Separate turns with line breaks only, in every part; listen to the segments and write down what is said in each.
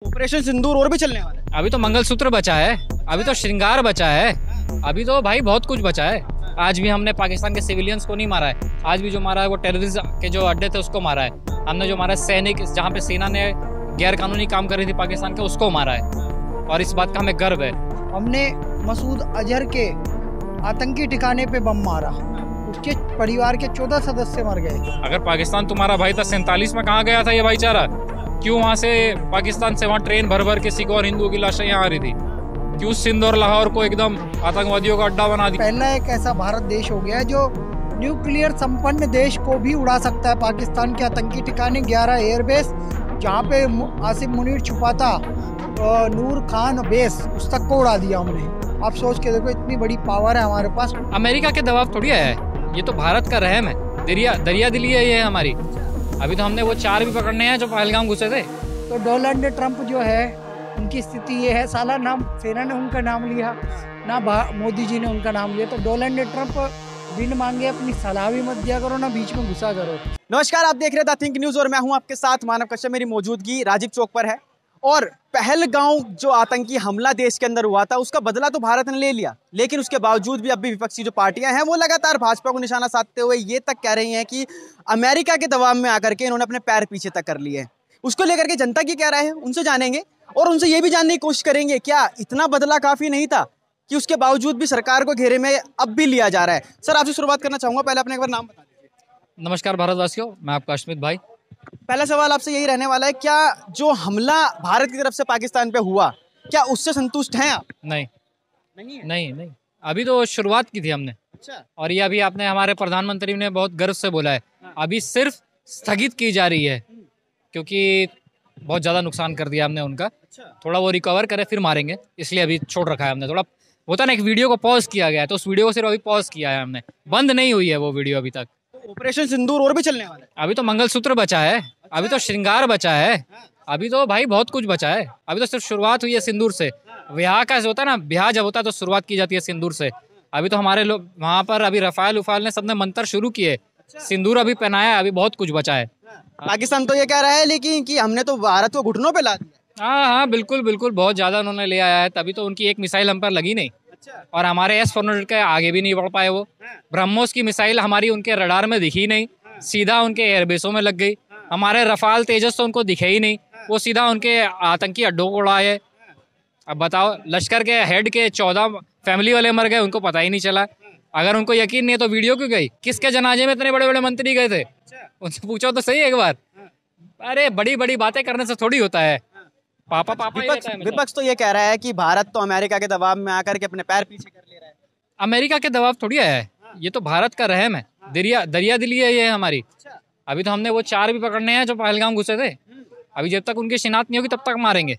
Operation सिंदूर और भी चलने वाला है।
अभी तो मंगलसूत्र बचा है, अभी तो श्रृंगार बचा है, अभी तो भाई बहुत कुछ बचा है। आज भी हमने पाकिस्तान के सिविलियंस को नहीं मारा है, आज भी जो मारा है वो टेररिज्म के जो अड्डे थे उसको मारा है। हमने जो मारा सैनिक, जहाँ पे सेना ने गैर कानूनी काम कर रही थी पाकिस्तान के, उसको मारा है और इस बात का हमें गर्व है।
हमने मसूद अजहर के आतंकी ठिकाने पे बम मारा, उसके परिवार के 14 सदस्य मर गए।
अगर पाकिस्तान तुम्हारा भाई था 47 में कहाँ गया था ये भाईचारा? क्यों वहाँ से पाकिस्तान से वहाँ ट्रेन भर भर के सिख और हिंदुओं की लाशें यहाँ आ रही थी? क्यों सिंध और लाहौर को एकदम आतंकवादियों का अड्डा बना दिया?
पहला एक ऐसा भारत देश हो गया जो न्यूक्लियर संपन्न देश को भी उड़ा सकता है। पाकिस्तान के आतंकी ठिकाने 11 एयरबेस, जहाँ पे आसिफ मुनीर छुपा था, नूर खान बेस, उस तक को उड़ा दिया हमने। आप सोच के देखो, इतनी बड़ी पावर है हमारे पास।
अमेरिका के दबाव थोड़ी है, ये तो भारत का रहम है, दरिया दिली है ये हमारी। अभी तो हमने वो 4 भी पकड़ने हैं जो पहलगाम घुसे थे।
तो डोनाल्ड ट्रंप जो है, उनकी स्थिति ये है, साला नाम सेना ने उनका नाम लिया ना, मोदी जी ने उनका नाम लिया। तो डोनाल्ड ट्रंप बिन मांगे अपनी सलाह भी मत दिया करो, ना बीच में घुसा करो।
नमस्कार, आप देख रहे थे द थिंक न्यूज और मैं हूं आपके साथ मानव कश्यप। मेरी मौजूदगी राजीव चौक पर है और पहलगांव जो आतंकी हमला देश के अंदर हुआ था उसका बदला तो भारत ने ले लिया, लेकिन उसके बावजूद भी अब भी विपक्षी जो पार्टियां हैं वो लगातार भाजपा को निशाना साधते हुए ये तक कह रही हैं कि अमेरिका के दबाव में आकर के इन्होंने अपने पैर पीछे तक कर लिए हैं। उसको लेकर के जनता की क्या राय है उनसे जानेंगे और उनसे ये भी जानने की कोशिश करेंगे क्या इतना बदला काफी नहीं था कि उसके बावजूद भी सरकार को घेरे में अब भी लिया जा रहा है। सर, आपसे शुरुआत करना चाहूंगा, पहले अपने एक बार नाम बता दीजिए।
नमस्कार भारतवासियों, मैं आपका अश्मित भाई।
पहला सवाल आपसे यही रहने वाला है, क्या जो हमला भारत की तरफ से पाकिस्तान पे हुआ, क्या उससे संतुष्ट हैं आप?
नहीं
नहीं है?
नहीं, अभी तो शुरुआत की थी हमने।
अच्छा।
और ये अभी आपने हमारे प्रधानमंत्री ने बहुत गर्व से बोला है, अभी सिर्फ स्थगित की जा रही है क्योंकि बहुत ज़्यादा नुकसान कर दिया हमने उनका। थोड़ा वो रिकवर करे फिर मारेंगे, इसलिए अभी छोड़ रखा है हमने। थोड़ा होता ना, एक वीडियो को पॉज किया गया है तो उस वीडियो को सिर्फ अभी पॉज किया है हमने, बंद नहीं हुई है वो वीडियो अभी तक।
ऑपरेशन सिंदूर और भी चलने वाला है।
अभी तो मंगलसूत्र बचा है, अभी तो श्रृंगार बचा है, अभी तो भाई बहुत कुछ बचा है। अभी तो सिर्फ शुरुआत हुई है सिंदूर से। ब्याह का होता है ना, ब्याह जब होता है तो शुरुआत की जाती है सिंदूर से। अभी तो हमारे लोग वहाँ पर अभी रफाल उफाल ने सबने मंत्र शुरू किए, सिंदूर अभी पहनाया, अभी बहुत कुछ बचा है।
पाकिस्तान तो ये कह रहा है लेकिन कि हमने तो भारत को घुटनों पे ला दिया।
हाँ, बिल्कुल बहुत ज़्यादा उन्होंने ले आया है, तभी तो उनकी एक मिसाइल हम पर लगी नहीं। और हमारे S-400 के आगे भी नहीं बढ़ पाए वो। ब्रह्मोस की मिसाइल हमारी उनके रडार में दिखी नहीं, सीधा उनके एयरबेसों में लग गई। हमारे रफाल तेजस तो उनको दिखे ही नहीं, वो सीधा उनके आतंकी अड्डों को उड़ाए। अब बताओ, लश्कर के हेड के 14 फैमिली वाले मर गए, उनको पता ही नहीं चला। अगर उनको यकीन नहीं है तो वीडियो क्यों गई? किसके जनाजे में इतने बड़े बड़े मंत्री गए थे? उनसे पूछो तो सही एक बार। अरे बड़ी बातें करने से थोड़ी होता है। पापा
विपक्ष तो ये कह रहा है कि भारत तो अमेरिका के दबाव में आकर के अपने पैर पीछे कर ले रहा है।
अमेरिका के दबाव थोड़ी है, ये तो भारत का रहम है, दरिया दिली है ये हमारी। अभी तो हमने वो 4 भी पकड़ने हैं जो पहलगाम घुसे थे। अभी जब तक उनकी शिनाख्त नहीं होगी तब तक मारेंगे।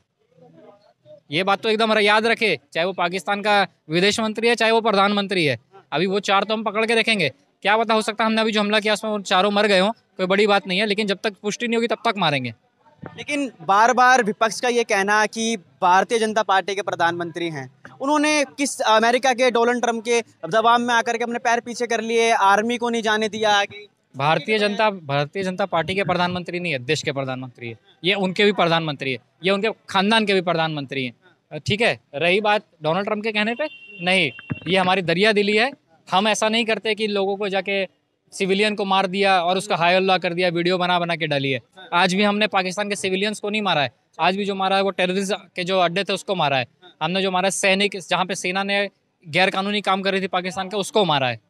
ये बात तो एकदम याद रखे, चाहे वो पाकिस्तान का विदेश मंत्री है चाहे वो प्रधानमंत्री है। अभी वो 4 तो हम पकड़ के रखेंगे। क्या पता, हो सकता है हमने अभी जो हमला किया उसमें वो 4 मर गए हों, कोई बड़ी बात नहीं है, लेकिन जब तक पुष्टि नहीं होगी तब तक मारेंगे।
लेकिन बार बार विपक्ष का ये कहना कि भारतीय जनता पार्टी के प्रधानमंत्री हैं, उन्होंने किस अमेरिका के डोनाल्ड ट्रंप के दबाव में आकर के अपने पैर पीछे कर लिए, आर्मी को नहीं जाने दिया आगे।
भारतीय जनता पार्टी के प्रधानमंत्री नहीं है, देश के प्रधानमंत्री है। ये उनके भी प्रधानमंत्री है, ये उनके खानदान के भी प्रधानमंत्री हैं। ठीक है, रही बात डोनाल्ड ट्रंप के कहने पे, नहीं, ये हमारी दरिया दिली है। हम ऐसा नहीं करते कि लोगों को जाके सिविलियन को मार दिया और उसका हाय अल्लाह कर दिया, वीडियो बना के डाली है। आज भी हमने पाकिस्तान के सिविलियंस को नहीं मारा है, आज भी जो मारा है वो टेररिज्म के जो अड्डे थे उसको मारा है। हमने जो मारा सैनिक, जहाँ पे सेना ने गैर कानूनी काम कर रही थी पाकिस्तान के, उसको मारा है।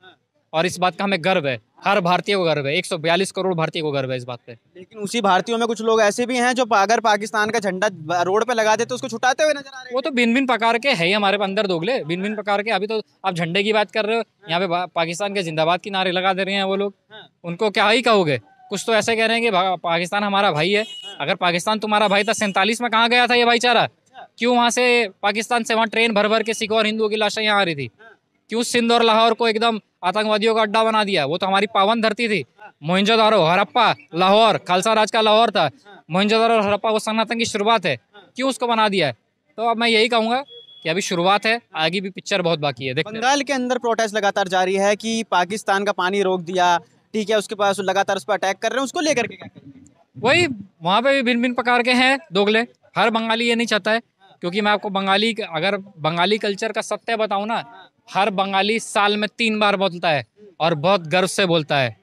और इस बात का हमें गर्व है, हर भारतीय को गर्व है, 142 करोड़ भारतीय को गर्व है इस बात पे।
लेकिन उसी भारतीयों में कुछ लोग ऐसे भी हैं जो अगर पाकिस्तान का झंडा रोड पे लगा दे तो उसको छुटाते हुए नजर आ रहे हैं।
वो तो भिन्न प्रकार के है ही हमारे अंदर दोगले, भिन्न प्रकार के। अभी तो आप झंडे की बात कर रहे हो, यहाँ पे पाकिस्तान के जिंदाबाद की नारे लगा दे रहे हैं वो लोग। उनको क्या ही कहोगे? कुछ तो ऐसे कह रहे हैं कि पाकिस्तान हमारा भाई है। अगर पाकिस्तान तुम्हारा भाई था 47 में कहाँ गया था ये भाईचारा? क्यों वहाँ से पाकिस्तान से वहाँ ट्रेन भर भर के सिख और हिंदुओं की लाशें यहाँ आ रही थी? क्यों सिंध और लाहौर को एकदम आतंकवादियों का अड्डा बना दिया? वो तो हमारी पावन धरती थी। मोहनजोदारो, हड़प्पा, लाहौर, खालसा राज का लाहौर था। मोहनजोदारो और हड़प्पा वो सनातन की शुरुआत है, क्यों उसको बना दिया है? तो अब मैं यही कहूँगा कि अभी शुरुआत है, आगे भी पिक्चर बहुत बाकी है।
बंगाल के अंदर प्रोटेस्ट लगातार जारी है कि पाकिस्तान का पानी रोक दिया, ठीक है, उसके पास लगातार उस पर अटैक कर रहे हैं, उसको लेकर के क्या करेंगे?
वही, वहाँ पे भी भिन्न प्रकार के हैं दोगले। हर बंगाली ये नहीं चाहता है, क्योंकि मैं आपको अगर बंगाली कल्चर का सत्य बताऊं ना, हर बंगाली साल में 3 बार बोलता है और बहुत गर्व से बोलता है,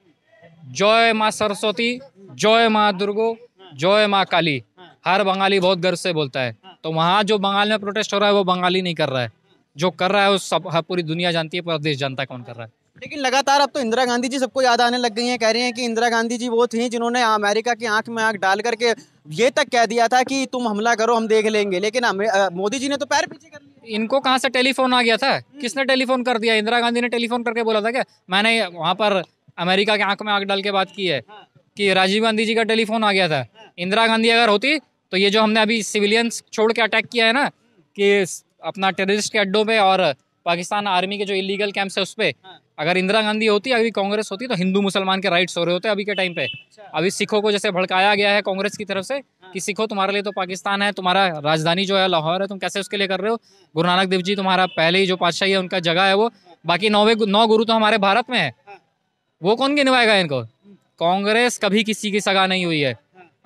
जय माँ सरस्वती, जय माँ दुर्गो, जय माँ काली। हर बंगाली बहुत गर्व से बोलता है। तो वहाँ जो बंगाल में प्रोटेस्ट हो रहा है वो बंगाली नहीं कर रहा है, जो कर रहा है वो सब पूरी दुनिया जानती है, पूरा देश जानता है कौन कर रहा है।
लेकिन लगातार अब तो इंदिरा गांधी जी सबको याद आने लग गई हैं। कह रही हैं कि इंदिरा गांधी जी वो थी जिन्होंने अमेरिका की आंख में आंख डाल करके ये तक कह दिया था कि तुम हमला करो हम देख लेंगे, लेकिन मोदी जी ने तो पैर पीछे कर लिया।
इनको कहाँ से टेलीफोन आ गया था? किसने टेलीफोन कर दिया? इंदिरा गांधी ने टेलीफोन करके बोला था क्या मैंने वहाँ पर अमेरिका की आंख में आंख डाल के बात की है? कि राजीव गांधी जी का टेलीफोन आ गया था? इंदिरा गांधी अगर होती तो ये जो हमने अभी सिविलियंस छोड़ के अटैक किया है ना, कि अपना टेररिस्ट के अड्डों पे और पाकिस्तान आर्मी के जो इलीगल कैंप्स है उस पे, अगर इंदिरा गांधी होती, अभी कांग्रेस होती, तो हिंदू मुसलमान के राइट्स हो रहे होते अभी के टाइम पे। अभी सिखों को जैसे भड़काया गया है कांग्रेस की तरफ से कि सिखो तुम्हारे लिए तो पाकिस्तान है, तुम्हारा राजधानी जो है लाहौर है, तुम कैसे उसके लिए कर रहे हो? गुरु नानक देव जी तुम्हारा पहले ही जो पातशाही है उनका जगह है वो, बाकी 9 गुरु तो हमारे भारत में है, वो कौन गिनवाएगा इनको? कांग्रेस कभी किसी की सगा नहीं हुई है।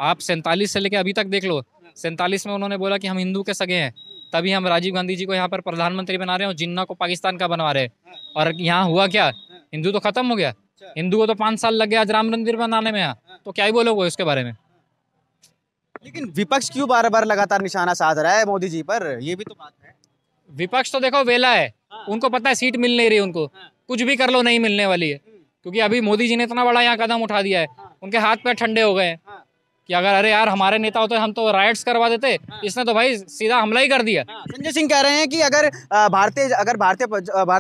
आप 47 से लेके अभी तक देख लो, 47 में उन्होंने बोला कि हम हिंदू के सगे हैं, तभी हम राजीव गांधी जी को यहाँ पर प्रधानमंत्री बना रहे हैं और जिन्ना को पाकिस्तान का बनवा रहे हैं। और यहाँ हुआ क्या? हिंदू तो खत्म हो गया। हिंदू को तो 5 साल लग गया आज राम मंदिर बनाने में यहाँ, तो क्या ही बोलोगे इसके बारे में?
लेकिन विपक्ष क्यों बार बार लगातार निशाना साध रहा है मोदी जी पर? ये भी तो बात है।
विपक्ष तो देखो वेला है, उनको पता है सीट मिल नहीं रही, उनको कुछ भी कर लो नहीं मिलने वाली है, क्योंकि अभी मोदी जी ने इतना बड़ा यहाँ कदम उठा दिया है, उनके हाथ पैर ठंडे हो गए हैं कि अगर अरे यार हमारे नेता होते हम तो राइट्स करवा देते, इसने तो भाई सीधा हमला ही कर दिया।
संजय सिंह कह रहे हैं कि अगर भारतीय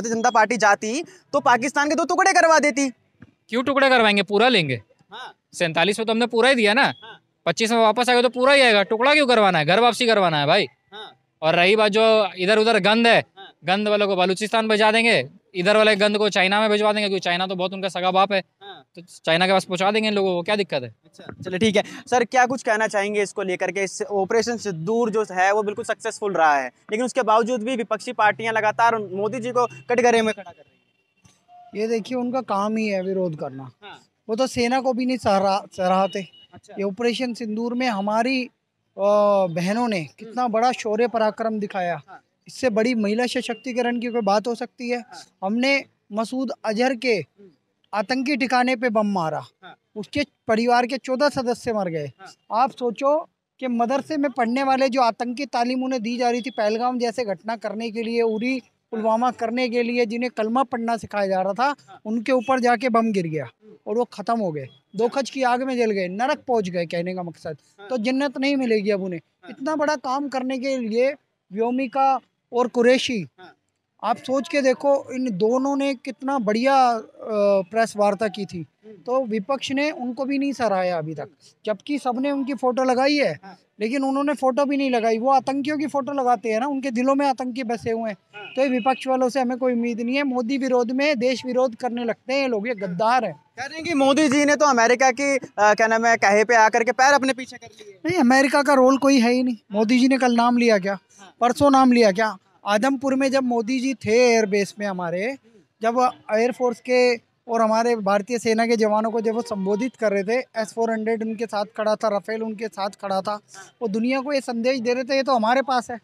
जनता पार्टी जाती तो पाकिस्तान के 2 टुकड़े करवा देती।
क्यों टुकड़े करवाएंगे? पूरा लेंगे। 47 में तो हमने पूरा ही दिया ना, 25 में वापस आएगा तो पूरा ही आएगा, टुकड़ा क्यों करवाना है? घर वापसी करवाना है भाई। और रही बात जो इधर उधर गंद है, गंद वालों को बलूचिस्तान भेजा देंगे, इधर वाले गंद को चाइना में भिजवा देंगे, क्योंकि चाइना तो बहुत उनका सगा बाप है, तो चाइना के पास पहुंचा देंगे इन लोगों को, क्या दिक्कत है?
अच्छा चलिए ठीक है सर, क्या कुछ कहना चाहेंगे इसको लेकर के? इस ऑपरेशन सिंदूर जो है वो बिल्कुल सक्सेसफुल रहा है, लेकिन उसके बावजूद भी विपक्षी पार्टियां लगातार मोदी जी को कटघरे में खड़ा कर रही हैं।
ये देखिए उनका काम ही है विरोध करना। वो तो सेना को भी नहीं सराहते। ये ऑपरेशन सिंदूर में हमारी बहनों ने कितना बड़ा शौर्य पराक्रम दिखाया। इससे बड़ी महिला सशक्तिकरण की कोई बात हो सकती है? हमने मसूद अजहर के आतंकी ठिकाने पे बम मारा, उसके परिवार के 14 सदस्य मर गए। आप सोचो कि मदरसे में पढ़ने वाले जो आतंकी तालीम उन्हें दी जा रही थी पहलगाम जैसे घटना करने के लिए, उरी पुलवामा करने के लिए, जिन्हें कलमा पढ़ना सिखाया जा रहा था, उनके ऊपर जाके बम गिर गया और वो ख़त्म हो गए, 2 खच की आग में जल गए, नरक पहुंच गए। कहने का मकसद तो जन्नत नहीं मिलेगी अब उन्हें। इतना बड़ा काम करने के लिए व्योमिका और कुरैशी, आप सोच के देखो इन दोनों ने कितना बढ़िया प्रेस वार्ता की थी। तो विपक्ष ने उनको भी नहीं सराहाया अभी तक, जबकि सबने उनकी फ़ोटो लगाई है, लेकिन उन्होंने फ़ोटो भी नहीं लगाई। वो आतंकियों की फ़ोटो लगाते हैं ना, उनके दिलों में आतंकी बसे हुए हैं। तो ये विपक्ष वालों से हमें कोई उम्मीद नहीं है। मोदी विरोध में देश विरोध करने लगते हैं ये लोग, ये गद्दार हैं।
कह रहे हैं कि मोदी जी ने तो अमेरिका की क्या नाम है कहे पे आकर के पैर अपने पीछे कर लिए।
नहीं, अमेरिका का रोल कोई है ही नहीं। मोदी जी ने कल नाम लिया क्या? परसों नाम लिया क्या? आदमपुर में जब मोदी जी थे एयरबेस में हमारे, जब एयरफोर्स के और हमारे भारतीय सेना के जवानों को जब वो संबोधित कर रहे थे, S-400 उनके साथ खड़ा था, राफेल उनके साथ खड़ा था, वो दुनिया को ये संदेश दे रहे थे ये तो हमारे पास है।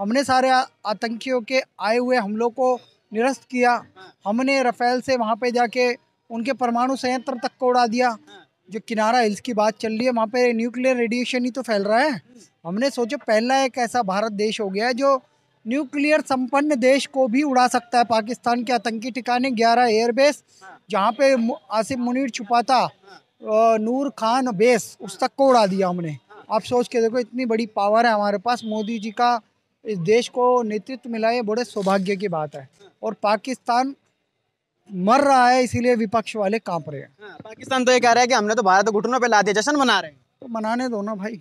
हमने सारे आतंकियों के आए हुए हमलों को निरस्त किया। हमने राफेल से वहाँ पे जाके उनके परमाणु संयंत्र तक को उड़ा दिया। जो किनारा हिल्स की बात चल रही है, वहाँ पे न्यूक्लियर रेडिएशन ही तो फैल रहा है। हमने सोचो पहला एक ऐसा भारत देश हो गया है जो न्यूक्लियर संपन्न देश को भी उड़ा सकता है। पाकिस्तान के आतंकी ठिकाने 11 एयरबेस, जहाँ पे आसिम मुनीर छुपा था, नूर खान बेस, उस तक को उड़ा दिया हमने। आप सोच के देखो, इतनी बड़ी पावर है हमारे पास। मोदी जी का इस देश को नेतृत्व मिला, ये बड़े सौभाग्य की बात है। और पाकिस्तान मर रहा है, इसीलिए विपक्ष वाले कांप रहे हैं।
पाकिस्तान तो ये कह रहा है कि हमने तो भारत को घुटनों पे ला दिया, जश्न मना रहे हैं।
तो मनाने दो ना भाई।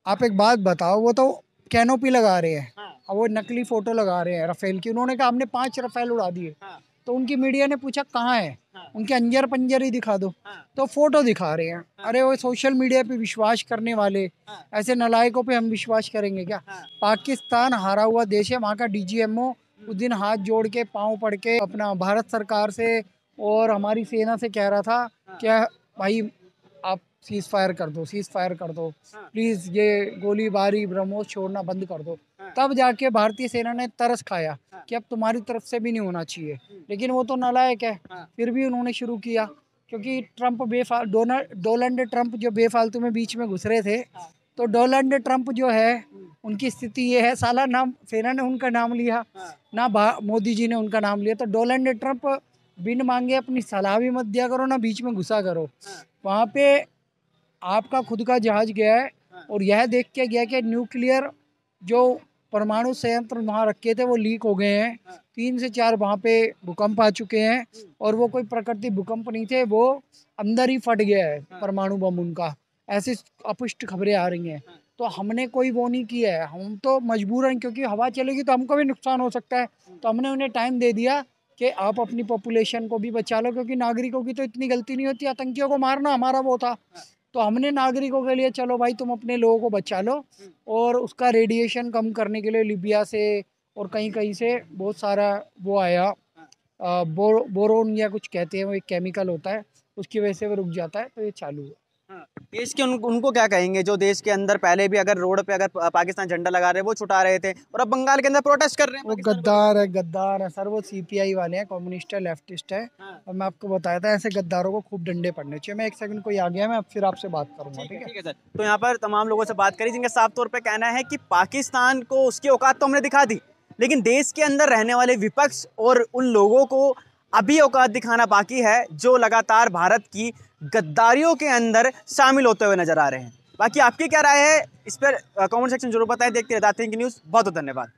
आप एक बात बताओ, वो तो कैनोपी लगा रहे हैं और वो नकली फोटो लगा रहे हैं राफेल की। उन्होंने कहा हमने 5 राफेल उड़ा दिए। तो उनकी मीडिया ने पूछा कहाँ है, उनके अंजर पंजर ही दिखा दो, तो फोटो दिखा रहे हैं। अरे वो सोशल मीडिया पे विश्वास करने वाले ऐसे नालायकों पे हम विश्वास करेंगे क्या? पाकिस्तान हारा हुआ देश है। वहाँ का DGMO उस दिन हाथ जोड़ के पाँव पड़ के अपना भारत सरकार से और हमारी सेना से कह रहा था क्या भाई आप सीज फायर कर दो, सीज फायर कर दो,
हाँ।
प्लीज़ ये गोलीबारी ब्रह्मोस छोड़ना बंद कर दो।
हाँ।
तब जाके भारतीय सेना ने तरस खाया
हाँ।
कि अब तुम्हारी तरफ से भी नहीं होना चाहिए, लेकिन वो तो नालायक है,
हाँ।
फिर भी उन्होंने शुरू किया क्योंकि ट्रम्प डोनाल्ड ट्रम्प जो बेफालतू में बीच में घुस रहे थे, तो डोनाल्ड ट्रम्प जो है उनकी स्थिति ये है, साला नाम सेना ने उनका नाम लिया ना मोदी जी ने उनका नाम लिया, तो डोनाल्ड ट्रम्प बिन मांगे अपनी सलाह भी मत दिया करो ना बीच में घुसा करो। वहाँ पे आपका खुद का जहाज गया है और यह देख के गया कि न्यूक्लियर जो परमाणु संयंत्र वहाँ रखे थे वो लीक हो गए हैं, 3 से 4 वहाँ पे भूकंप आ चुके हैं और वो कोई प्राकृतिक भूकंप नहीं थे, वो अंदर ही फट गया है परमाणु बम उनका, ऐसी अपुष्ट खबरें आ रही हैं। तो हमने कोई वो नहीं किया है, हम तो मजबूरन, क्योंकि हवा चलेगी तो हमको भी नुकसान हो सकता है, तो हमने उन्हें टाइम दे दिया कि आप अपनी पॉपुलेशन को भी बचा लो, क्योंकि नागरिकों की तो इतनी गलती नहीं होती, आतंकियों को मारना हमारा वो था। तो हमने नागरिकों के लिए चलो भाई तुम अपने लोगों को बचा लो, और उसका रेडिएशन कम करने के लिए लीबिया से और कहीं कहीं से बहुत सारा वो आया, बोरोन या कुछ कहते हैं, वो एक केमिकल होता है, उसकी वजह से वो रुक जाता है, तो ये चालू है।
देश के उनको क्या कहेंगे जो देश के अंदर पहले भी अगर रोड पे अगर पाकिस्तान झंडा लगा रहे वो छुटा रहे थे और अब बंगाल के अंदर प्रोटेस्ट कर रहे हैं?
वो गद्दार है सर, वो सीपीआई वाले हैं, कम्युनिस्ट है, लेफ्टिस्ट है। और मैं आपको बताया था ऐसे गद्दारों को खूब डंडे पड़ने चाहिए। मैं एक सेकंड कोई आ गया, मैं फिर आपसे बात करूंगा, ठीक है
सर। तो यहाँ पर तमाम लोगों से बात करी जिनका साफ तौर पे कहना है कि पाकिस्तान को उसकी औकात तो हमने दिखा दी, लेकिन देश के अंदर रहने वाले विपक्ष और उन लोगों को अभी औकात दिखाना बाकी है जो लगातार भारत की गद्दारियों के अंदर शामिल होते हुए नजर आ रहे हैं। बाकी आपकी क्या राय है इस पर कमेंट सेक्शन जरूर बताएं। देखते रहिए द थिंक न्यूज़। बहुत बहुत धन्यवाद।